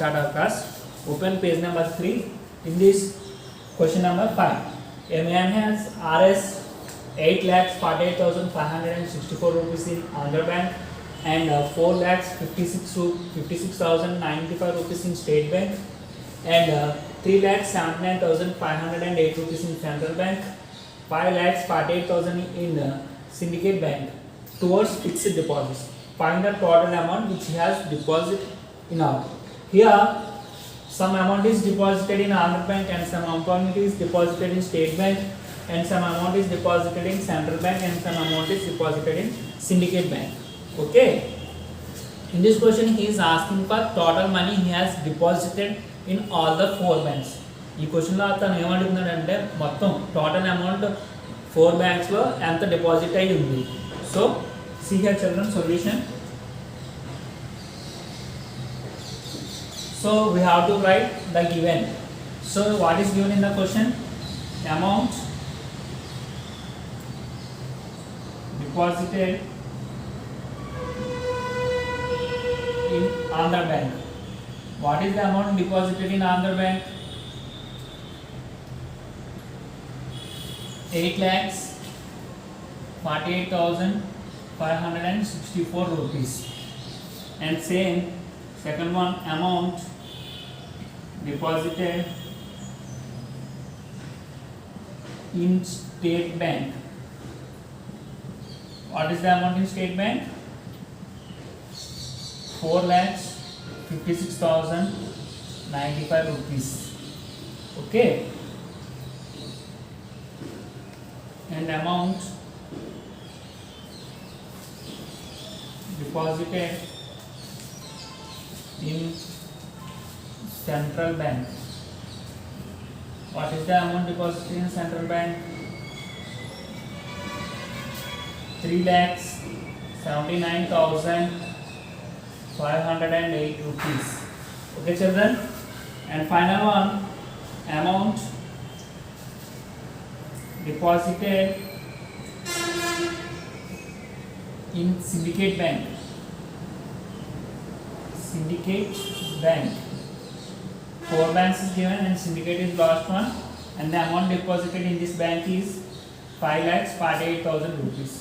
start our class. Open page number 3. In this question number 5, a man has Rs 8,48,564 rupees in Andhra Bank and 4,56,095 rupees in State Bank and 3,79,508 rupees in Central Bank, 5,48,000 in Syndicate Bank towards fixed deposits. Find the total amount which he has deposited in all. Here some amount is deposited in Andhra Bank and some amount is deposited in State Bank and some amount is deposited in Central Bank and some amount is deposited in Syndicate Bank. Okay. In this question he is asking for total money he has deposited in all the 4 banks. ఈ question లో అతను ఏమడుగుతున్నాడంటే మొత్తం total amount 4 banks లో ఎంత deposit అయి ఉంది. So see here children solution. So we have to write the given. So what is given in the question? Amount deposited in Andhra Bank. What is the amount deposited in Andhra Bank? 8,48,564 rupees. And same second one, amount deposited in State Bank. What is the amount in State Bank? 4,56,095 rupees. Okay. And amount deposited in Central Bank. What is the amount deposited in Central Bank? 3,79,508 rupees. Okay children. And final one, amount deposited in Syndicate Bank. Syndicate Bank. 4 banks is given and Syndicate is last one, and the amount deposited in this bank is 5,48,000 rupees.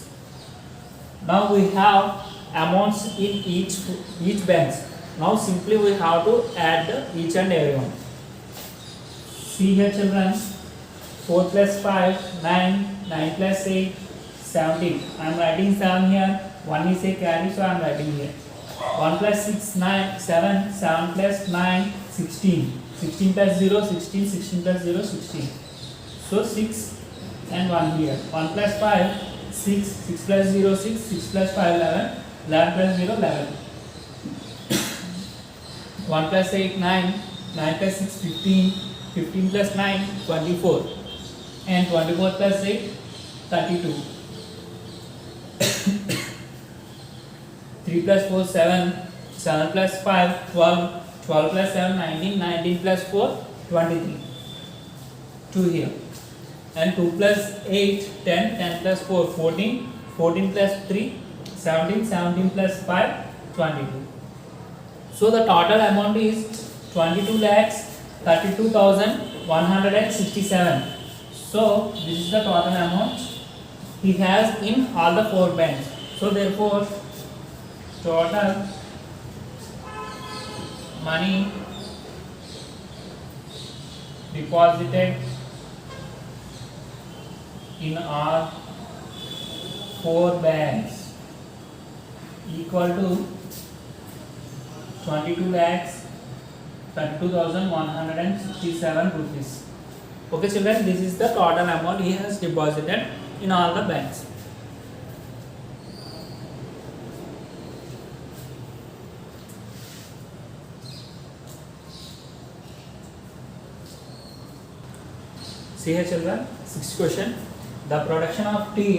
Now we have amounts in each banks. Now simply we have to add each and every one. See here children, 4 plus 5, 9, 9 plus 8, 17. I am writing 7 here, 1 is a carry, so I am writing here. 1 plus 6, 9, 7, 7 plus 9, 16. 16 plus 0, 16, 16 plus 0, 16. So 6 and 1 here. 1 plus 5, 6, 6 plus 0, 6, 6 plus 5, 11, 11 plus 0, 11. 1 plus 8, 9, 9 plus 6, 15, 15 plus 9, 24. And 24 plus 8, 32. 3 plus 4, 7, 7 plus 5, 12, 12 plus 7, 19, 19 plus 4, 23. 2 here. And 2 plus 8, 10, 10 plus 4, 14, 14 plus 3, 17, 17 plus 5, 22. So the total amount is 22,32,167. So this is the total amount he has in all the 4 banks. So therefore total money deposited in all 4 banks equal to 22,32,167 rupees. Okay children, this is the total amount he has deposited in all the banks. See here children, 6th question. The production of tea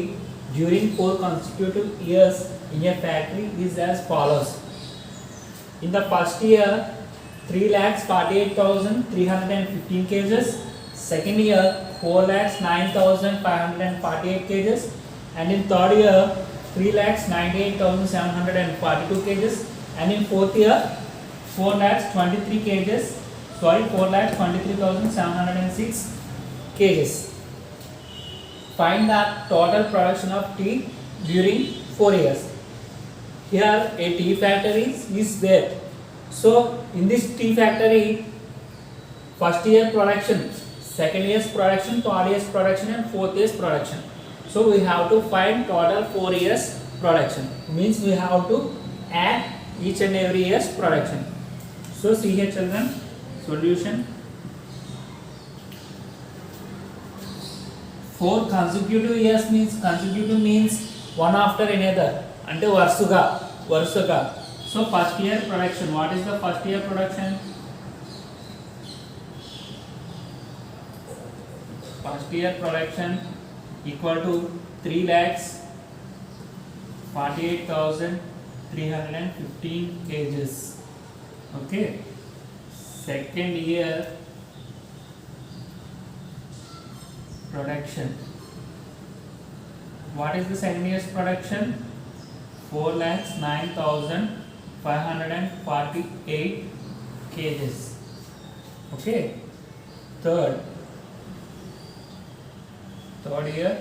during 4 consecutive years in a factory is as follows. In the first year, 3,48,315 kgs. Second year, 4,09,548 kgs. And in third year, 3,98,742 kgs. And in fourth year, 4 lakhs 23 kgs, sorry 4 lakhs 23,706 kgs. Find the total production of tea during 4 years. Here a tea factory is there. So in this tea factory, first year production, second year's production, third year's production and fourth year's production. So we have to find total 4 years production. Means we have to add each and every year's production. So see here children, solution. 4 consecutive years means, consecutive means one after another, ante varusaga. So first year production, what is the first year production? First year production equal to 3,48,315 kgs. Okay. Second year production. What is the second year's production? 4,09,548 kgs. Okay. Third year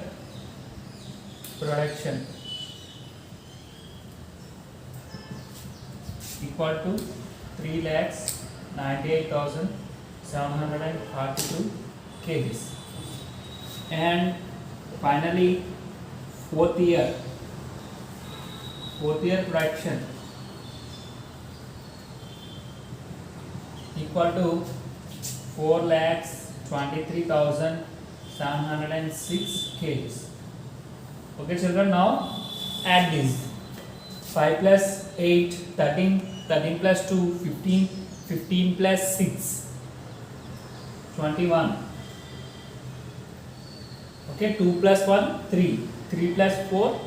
production equal to 3,98,742 kgs. And finally fourth year production equal to 4,23,706 kgs. Okay children, now add these. 5 plus 8 13, 13 plus 2 15, 15 plus 6 21. Okay, 2 plus 1 3, 3 plus 4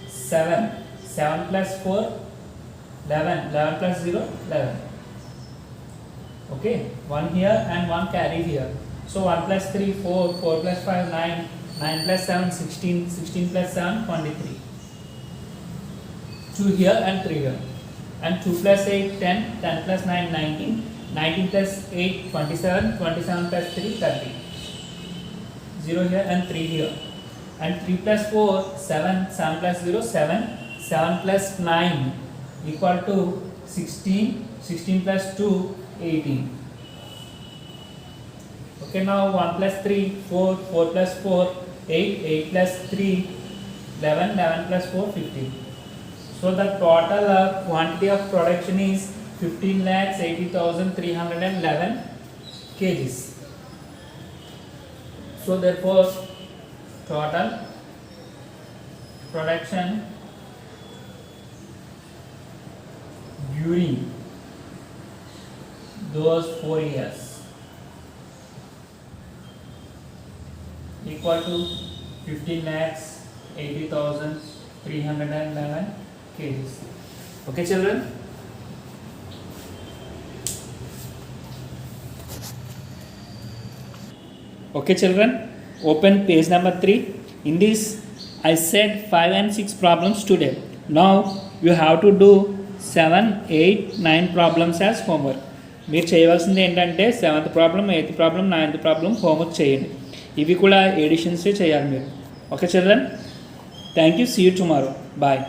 7, 7 plus 4 11, 11 plus 0 11. Okay, 1 here and 1 carry here. So 1 plus 3 4, 4 plus 5 9, 9 plus 7 16, 16 plus 7 23. 2 here and 3 here. And 2 plus 8 10, 10 plus 9 19, 19 plus 8 27, 27 plus 3 30. 0 here and 3 here. And 3 plus 4 7, 7 plus 0 7, 7 plus 9 equal to 16, 16 plus 2 18. Okay, now 1 plus 3 4, 4 plus 4 8, 8 plus 3 11, 11 plus 4 15. So the total quantity of production is 15,80,311 kgs. So therefore total production during those 4 years equal to 15,80,311 kgs. Okay children. Okay children, open page number 3. In this I said 5 and 6 problems today. Now you have to do 7, 8, 9 problems as homework. మీరు చేయవలసింది ఏంటంటే 7th problem, 8th problem, 9th problem homework చేయండి. ఇవి కూడా ఎడిషన్సే చేయాలి మీరు. Okay children, thank you, see you tomorrow, bye.